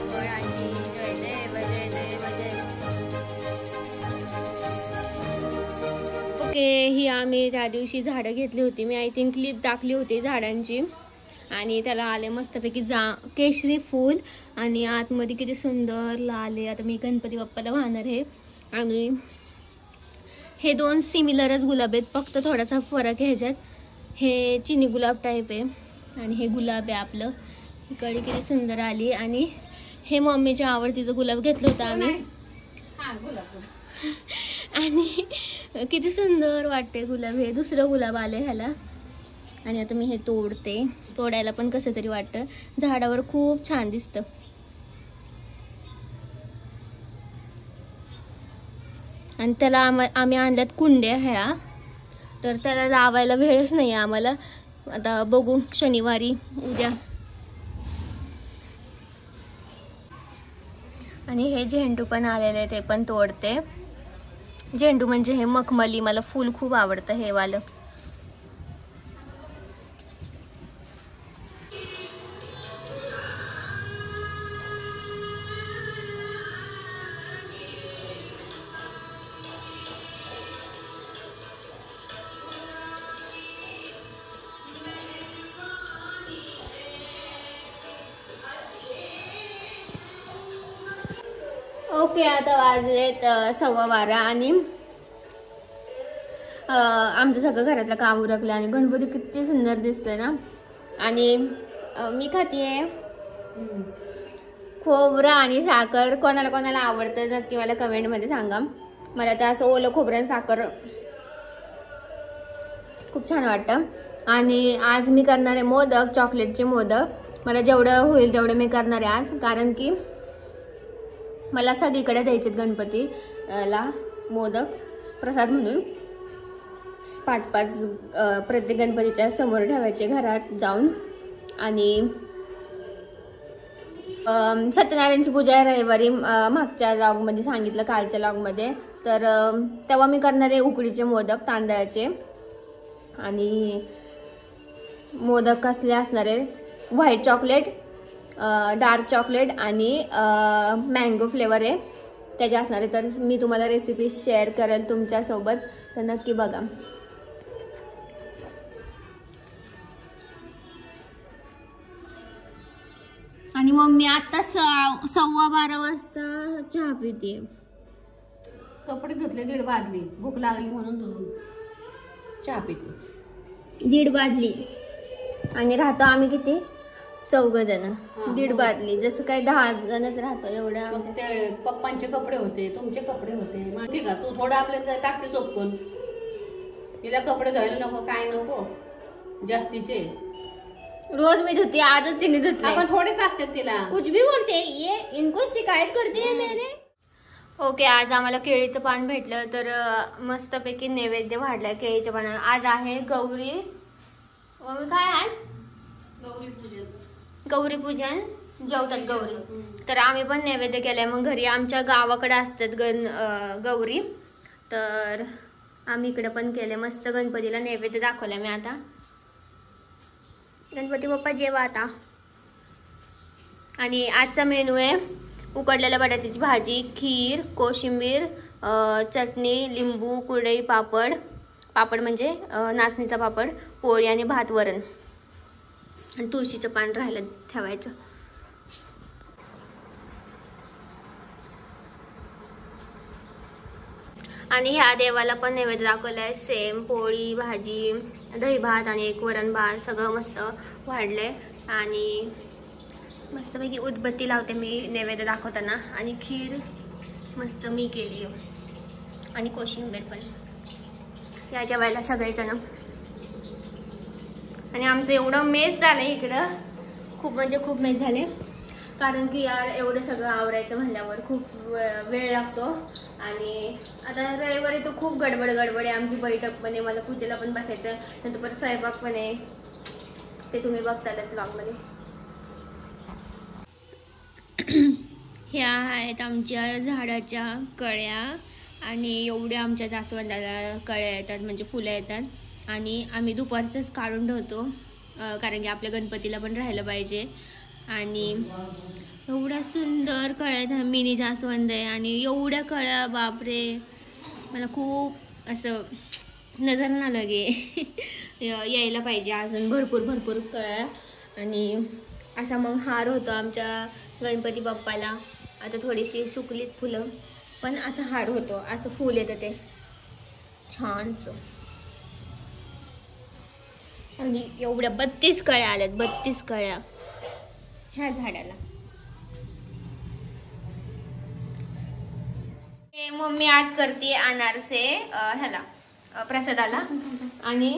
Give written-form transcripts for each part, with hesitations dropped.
मंगळाची जय देव जय देव जय. Okay, ही आम्ही त्या दिवशी झाडं घेतली होती. मी आय थिंक क्लिप टाकली होती झाडांची आणि त्याला आले मस्तपैकी केशरी फूल आणि आतमध्ये किती सुंदर लाल आहे. आता मी गणपती बाप्पाला वाहणार आहे. आणि हे दोन सिमिलरच गुलाब आहेत, फक्त थोडासा फरक आहे ह्याच्यात. हे चिनी गुलाब टाईप आहे आणि हे गुलाब आहे आपलं. कळी किती सुंदर आली. आणि हे मम्मीच्या आवडतीचं गुलाब घेतलं होतं आम्ही. आणि किती सुंदर वाटते गुलाब. हे दुसरं गुलाब आले ह्याला. आणि आता मी हे तोडायला पण कसं तरी वाटतं. झाडावर खूप छान दिसतं. आणि त्याला आम्ही आणल्यात कुंड्या ह्या, तर त्याला लावायला वेळच नाही आम्हाला. आता बघू शनिवारी उद्या. आणि हे झेंडू पण आलेले, ते पण तोडते. झेंडू म्हणजे हे मखमली, मला फूल खूप आवडतं हे वालं. ओके, आता वाजलेत 12:15 आणि आमचं सगळं घरातलं काम उरकलं आणि गणपती किती सुंदर दिसतोय ना. आणि मी खातीये खोबरं आणि साखर. कोणाला कोणाला आवडतं नक्की मला कमेंटमध्ये सांगा. मला तर असं ओलं खोबरं आणि साखर खूप छान वाटतं. आणि आज मी करणार आहे मोदक, चॉकलेटचे मोदक. मला जेवढं होईल तेवढं मी करणार आहे आज, कारण की मला सगळीकडे द्यायचे गणपतीला मोदक प्रसाद म्हणून. 5-5 प्रत्येक गणपतीच्या समोर ठेवायचे घरात जाऊन. आणि सत्यनारायणची पूजा आहे रविवारी, मागच्या लॉगमध्ये सांगितलं, कालच्या लॉगमध्ये. तर तेव्हा मी करणार आहे उकडीचे मोदक तांदळाचे. आणि मोदक कसले असणार आहे, व्हाईट चॉकलेट, डार्क चॉकलेट आणि मँगो फ्लेवर आहे त्याचे असणार आहे. तर मी तुम्हाला रेसिपी शेअर करेल तुमच्यासोबत, तर नक्की बघा. आणि मम्मी आता 12:15 वाजता चहा पिते. कपडे धुतले, 1.5 बादली. भूक लागली म्हणून चहा पिते. 1.5 बादली. आणि राहतो आम्ही किती, 4 जण. 1.5 बादली. जसं काय 10 जणच राहतो एवढ्या. ते पप्पांचे कपडे होते, तुमचे कपडे होते, माहिती का. तू थोडं आपल्याला टाकते चोपकून. तिला कपडे धुवायला नको, काय नको जास्तीचे. रोज मी धुते, आजच तिने धुतले. आपण थोडेच असते तिला. कुछ भी बोलते ये, इनको शिकायत करते है मैंने. ओके, आज आम्हाला केळीचं पान भेटलं, तर मस्तपैकी नैवेद्य वाढलाय केळीच्या पानाला. आज आहे गौरी, काय आज गौरी पूजन, जेवतात गौरी. तर आम्ही पण नैवेद्य केलाय. मग घरी आमच्या गावाकडे असतात गौरी, तर आम्ही इकडे पण केले. मस्त गणपतीला नैवेद्य दाखवलाय मी. आता गणपती बाप्पा जेवा आता. आणि आजचा मेनू आहे उकडलेल्या बटाट्याची भाजी, खीर, कोशिंबीर, चटणी, लिंबू, कुरडई, पापड म्हणजे नाचणीचा पापड, पोळी आणि भात, वरण. आणि तुळशीचं पान राहिलं ठेवायचं. आणि ह्या देवाला पण नैवेद्य दाखवलाय सेम. पोळी, भाजी, दही भात आणि एक वरण भात, सगळं मस्त वाढलंय. आणि मस्तपैकी उदबत्ती लावते मी नैवेद्य दाखवताना. आणि खीर मस्त मी केली आणि कोशिंबीर पण. या जेवायला सगळेजण. आणि आमचं एवढं मेस झालं इकडं, खूप म्हणजे खूप मेस झाले. कारण की यार एवढं सगळं आवरायचं म्हणल्यावर खूप वेळ लागतो. आणि आता रविवारी तर खूप गडबड आहे. आमची बैठक पण आहे, मला पूजेला पण बसायचं, नंतर परत स्वयंपाक पण आहे. ते तुम्ही बघतातच ब्लॉगमध्ये. ह्या आहेत आमच्या झाडाच्या कळ्या. आणि एवढ्या आमच्या जास्वंदाला कळ्या येतात, म्हणजे फुलं येतात. आणि आम्ही दुपारचंच काढून ठेवतो, कारण की आपल्या गणपतीला पण राहायला पाहिजे. आणि एवढा सुंदर कळ्या, मिनी जास्वंद आहे आणि एवढ्या कळ्या, बापरे मला खूप असं नजर ना लगे यायला पाहिजे अजून भरपूर भरपूर कळ्या. आणि असा मग हार होतो आमच्या गणपती बाप्पाला. आता थोडीशी सुकलीत फुलं, पण असा हार होतो, असं फूल येतं ते छानसं. आणि एवढ्या 32 कळ्या आल्यात, 32 कळ्या ह्या झाडाला. मम्मी आज करते अनारसे ह्याला प्रसादाला. आणि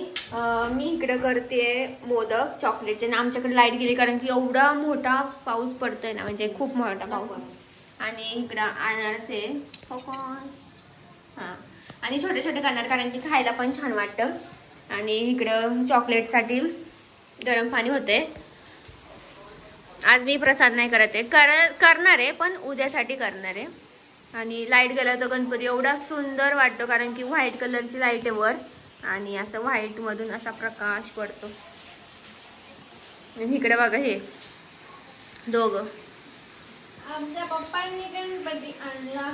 मी इकडे करते मोदक चॉकलेटचे. ना आमच्याकडे लाईट गेली कारण की एवढा मोठा पाऊस पडतोय ना, म्हणजे खूप मोठा पाऊस. आणि इकडं अनारसे हां, आणि छोटे छोटे करणार कारण की खायला पण छान वाटतं. आणि इकडं चॉकलेटसाठी गरम पाणी होते. आज मी प्रसाद नाही करत आहे, करणार आहे पण उद्यासाठी करणार आहे. आणि लाईट गेला तर गणपती एवढा सुंदर वाटतो कारण की व्हाईट कलरची लाईट आहे वर आणि असं व्हाईट मधून असा प्रकाश पडतो. आणि इकडे बघा हे दोघं आमच्या पप्पांनी गणपती आणला.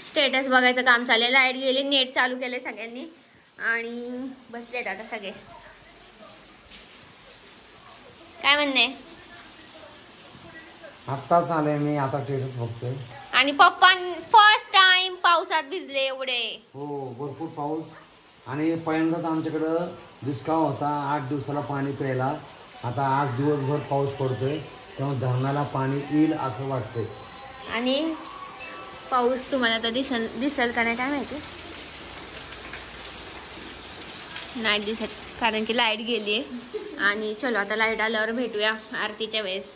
स्टेटस बघायचं काम चाललंय. लाईट गेली, नेट चालू केले सगळ्यांनी आणि बसलेत आता सगळे. काय म्हणणे? आत्ताच आले मी, आता स्टेटस बघतोय. आणि पप्पा फर्स्ट टाइम पावसात भिजले एवढे. हो, भरपूर पाऊस. आणि पहिल्यांदाच आमच्याकडं दुष्काळ होता, 8 दिवसाला पाणी प्यायला. आता आज दिवसभर पाऊस पडतोय, त्यामुळे धरणाला पाणी येईल असं वाटतंय. आणि पाऊस तुम्हाला तर दिसेल का नाही काय माहिती, नाही दिसत कारण की लाईट गेली आहे. आणि चलो आता लाईट आल्यावर भेटूया आरतीच्या वेळेस.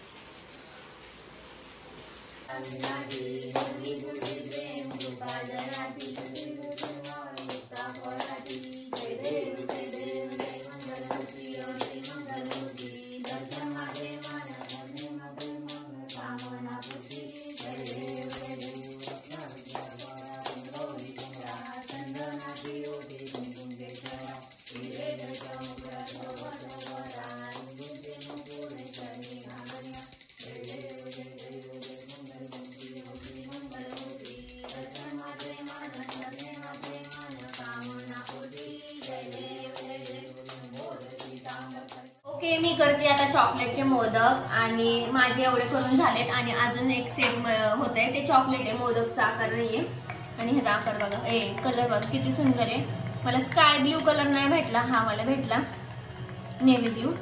मी करते आता चॉकलेटचे मोदक आणि माझे एवढे करून झालेत. आणि अजून एक सेट होत आहे, ते चॉकलेट आहे, मोदकचा आकार नाहीये. आणि ह्याचा आकार बघा, कलर बघा किती सुंदर आहे. मला स्काय ब्ल्यू कलर नाही भेटला, हा मला भेटला नेव्ही ब्ल्यू.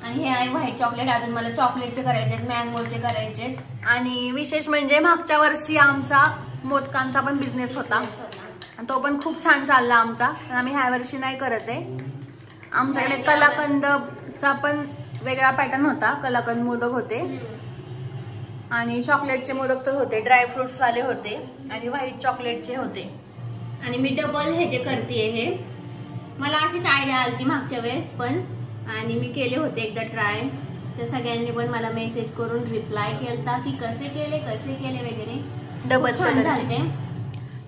आणि हे आहे व्हाईट चॉकलेट. अजून मला चॉकलेटचे करायचे, मँगोचे करायचे. आणि विशेष म्हणजे मागच्या वर्षी आमचा मोदकांचा पण बिझनेस होता आणि तो पण खूप छान चालला आमचा. आम्ही ह्या वर्षी नाही करत आहे. आमच्याकडे कलाकंदचा पण वेगळा पॅटर्न होता, कलाकंद मोदक होते आणि चॉकलेटचे मोदक तर होते, ड्रायफ्रुट्स वाले होते आणि व्हाईट चॉकलेटचे होते. आणि मी डबल ह्याचे करते. हे मला अशीच आयडिया आली मागच्या वेळेस पण, आणि मी केले होते एकदा ट्राय. तर सगळ्यांनी पण मला मेसेज करून रिप्लाय केलता की कसे केले वगैरे. डबल छान झाले.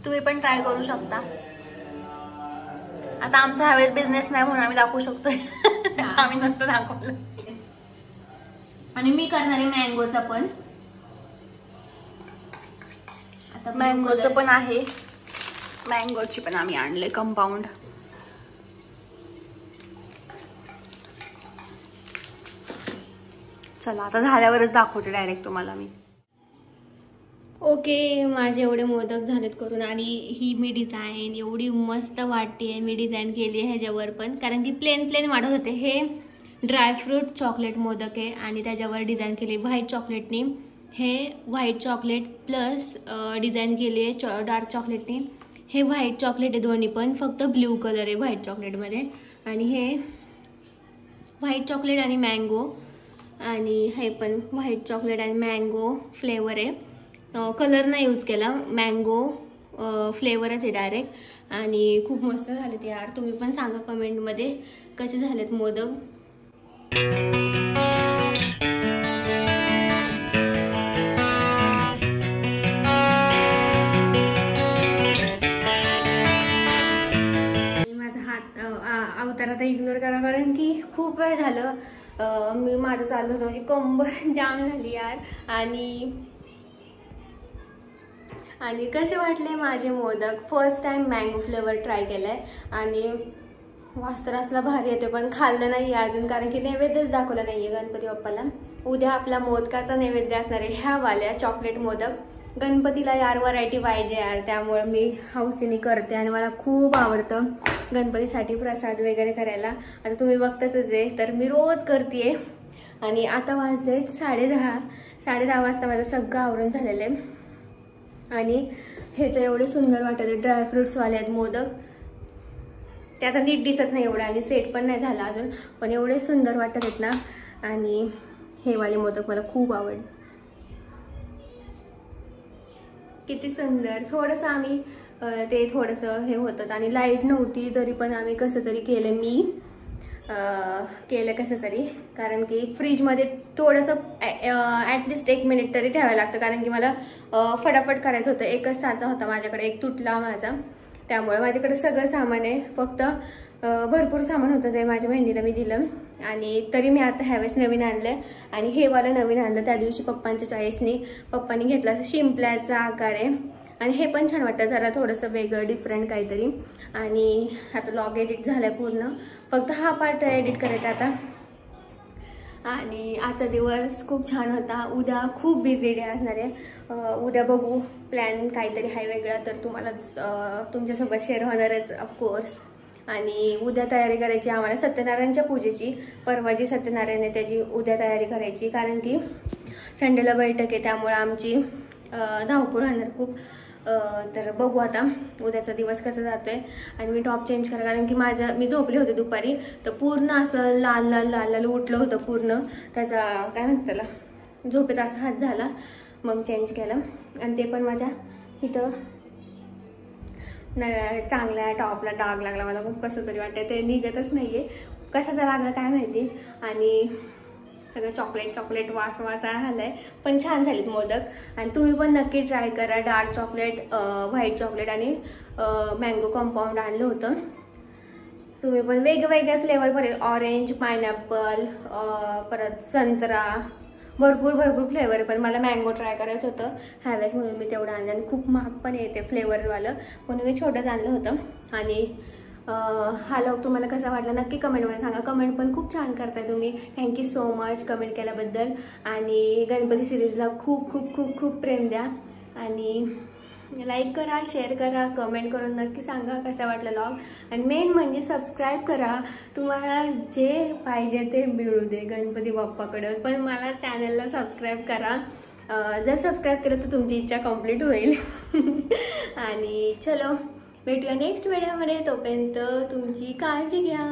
तुम्ही पण ट्राय करू शकता. आता आमचा ह्यावेळेस बिझनेस नाही म्हणून आम्ही दाखवू शकतोय, आम्ही नसतं दाखवलं. आणि मी करणार आहे मँगोचा पण. आता मँगोचं पण आहे, मँगोची पण आम्ही आणले कंपाऊंड. चला आता झाल्यावरच दाखवते डायरेक्ट तुम्हाला मी. ओके, माझे एवढे मोदक झालेत करून. आणि ही मी डिझाईन एवढी मस्त वाटते, मी डिझाईन केली आहे ह्याच्यावर पण, कारण की प्लेन वाटत होते. हे ड्रायफ्रूट चॉकलेट मोदक आहे आणि त्याच्यावर डिझाईन केली व्हाईट चॉकलेटने. हे व्हाईट चॉकलेट प्लस डिझाईन केली आहे डार्क चॉकलेटने. हे व्हाईट चॉकलेट आहे दोन्ही पण, फक्त ब्ल्यू कलर आहे व्हाईट चॉकलेटमध्ये. आणि हे व्हाईट चॉकलेट आणि मँगो. आणि हे पण व्हाईट चॉकलेट आणि मँगो फ्लेवर आहे. कलर नाही यूज केला, मँगो फ्लेवरच आहे डायरेक्ट. आणि खूप मस्त झालेत यार. तुम्ही पण सांगा कमेंटमध्ये कसे झालेत मोदक. माझा हात अवतार आता इग्नोर करा कारण की खूप वेळ झालं मी माझं चाललं होतं म्हणजे कंबर जाम झाली यार. आणि कसे वाटले माझे modak. First time mango flavour try केलाय आणि वास तर असला भारी येते, पण खाल्लं नाही अजून कारण की नैवेद्यच दाखवला नाहीये गणपती बाप्पाला. उद्या आपला मोदकाचा नैवेद्य असणार आहे ह्या वाल्या चॉकलेट मोदक. गणपतीला यार व्हरायटी पाहिजे यार, त्यामुळे मी हौसेने करते आणि मला खूप आवडतं गणपतीसाठी प्रसाद वगैरे करायला. आता तुम्ही बघताच आहे, तर मी रोज करते. आणि आता वाजले 10:30 वाजता माझं सगळं आवरण झालेलं आहे. आणि हे तर एवढे सुंदर वाटत आहे, ड्रायफ्रुट्सवाले आहेत मोदक. ते आता नीट दिसत नाही एवढं आणि सेट पण नाही झाला अजून, पण एवढे सुंदर वाटत आहेत ना. आणि हे वाले मोदक मला खूप आवडले, किती सुंदर. थोडंसं आम्ही ते थोडंसं हे होतं आणि लाईट नव्हती तरी पण आम्ही कसं तरी केलं. मी केलं कसं तरी, कारण की फ्रीजमध्ये थोडंसं ॲटलिस्ट 1 मिनिट तरी ठेवायला लागतं, कारण की मला फटाफट करायचं होतं. एकच साचा होता माझ्याकडे, एक तुटला माझा, त्यामुळे माझ्याकडे सगळं सामान आहे. फक्त भरपूर सामान होतं ते माझ्या बहिणीला मी दिलं. आणि तरी मी आता ह्यावेळेस नवीन आणलं आणि हे वाला नवीन आणलं. त्या दिवशी पप्पांच्या चॉईसने पप्पांनी घेतला असं शिंपल्याचा आकार आहे आणि हे पण छान वाटतं, जरा थोडंसं वेगळं डिफरंट काहीतरी. आणि आता लॉग एडिट झालाय पूर्ण, फक्त हा पार्ट एडिट करायचा आता. आणि आजचा दिवस खूप छान होता. उद्या खूप बिझी डे असणार आहे. उद्या बघू प्लॅन काहीतरी आहे वेगळा, तर तुम्हाला तुमच्यासोबत शेअर होणारच ऑफकोर्स. आणि उद्या तयारी करायची आम्हाला सत्यनारायणच्या पूजेची. परवा जी सत्यनारायण आहे त्याची उद्या तयारी करायची, कारण की संडेला बैठक आहे, त्यामुळे आमची धावपळ होणार खूप. तर बघू आता उद्याचा दिवस कसा जातोय. आणि मी टॉप चेंज करा, कारण की मी झोपले होते दुपारी, तर पूर्ण असं लाल लाल लाल लाल उठलं होतं पूर्ण. त्याचा काय म्हणतात त्याला, झोपेत असा हात झाला, मग चेंज केला. आणि ते पण माझ्या इथं चांगल्या टॉपला डाग लागला. मला खूप कसं तरी वाटतं, ते निघतच नाहीये, कशाचा लागला काय माहिती. आणि सगळं चॉकलेट वास आलाय, पण छान झालीत मोदक. आणि तुम्ही पण नक्की ट्राय करा. डार्क चॉकलेट, व्हाईट चॉकलेट आणि मँगो कंपाऊंड आणलं होतं. तुम्ही पण वेगवेगळ्या फ्लेवर पर्यंत, ऑरेंज, पायनॅपल, परत संत्रा, भरपूर फ्लेवर. पण मला मँगो ट्राय करायचं होतं ह्यावेळेस, म्हणून मी तेवढं आणलं. आणि खूप महाग पण येते फ्लेवरवालं, म्हणून मी छोटंच आणलं होतं. आणि हा लॉग तुम्हाला कसा वाटला नक्की कमेंटमध्ये सांगा. कमेंट पण खूप छान करताय तुम्ही, थँक्यू सो मच कमेंट केल्याबद्दल. आणि गणपती सिरीजला खूप खूप खूप खूप प्रेम द्या. आणि लाईक करा, शेअर करा, कमेंट करून नक्की सांगा कसा वाटला लॉग. आणि मेन म्हणजे सबस्क्राईब करा. तुम्हाला जे पाहिजे ते मिळू दे गणपती बाप्पाकडं, पण मला चॅनलला सबस्क्राईब करा. जर सबस्क्राईब केलं तर तुमची इच्छा कंप्लीट होईल. आणि चलो भेटूया नेक्स्ट व्हिडिओमध्ये. तोपर्यंत तुमची काळजी घ्या.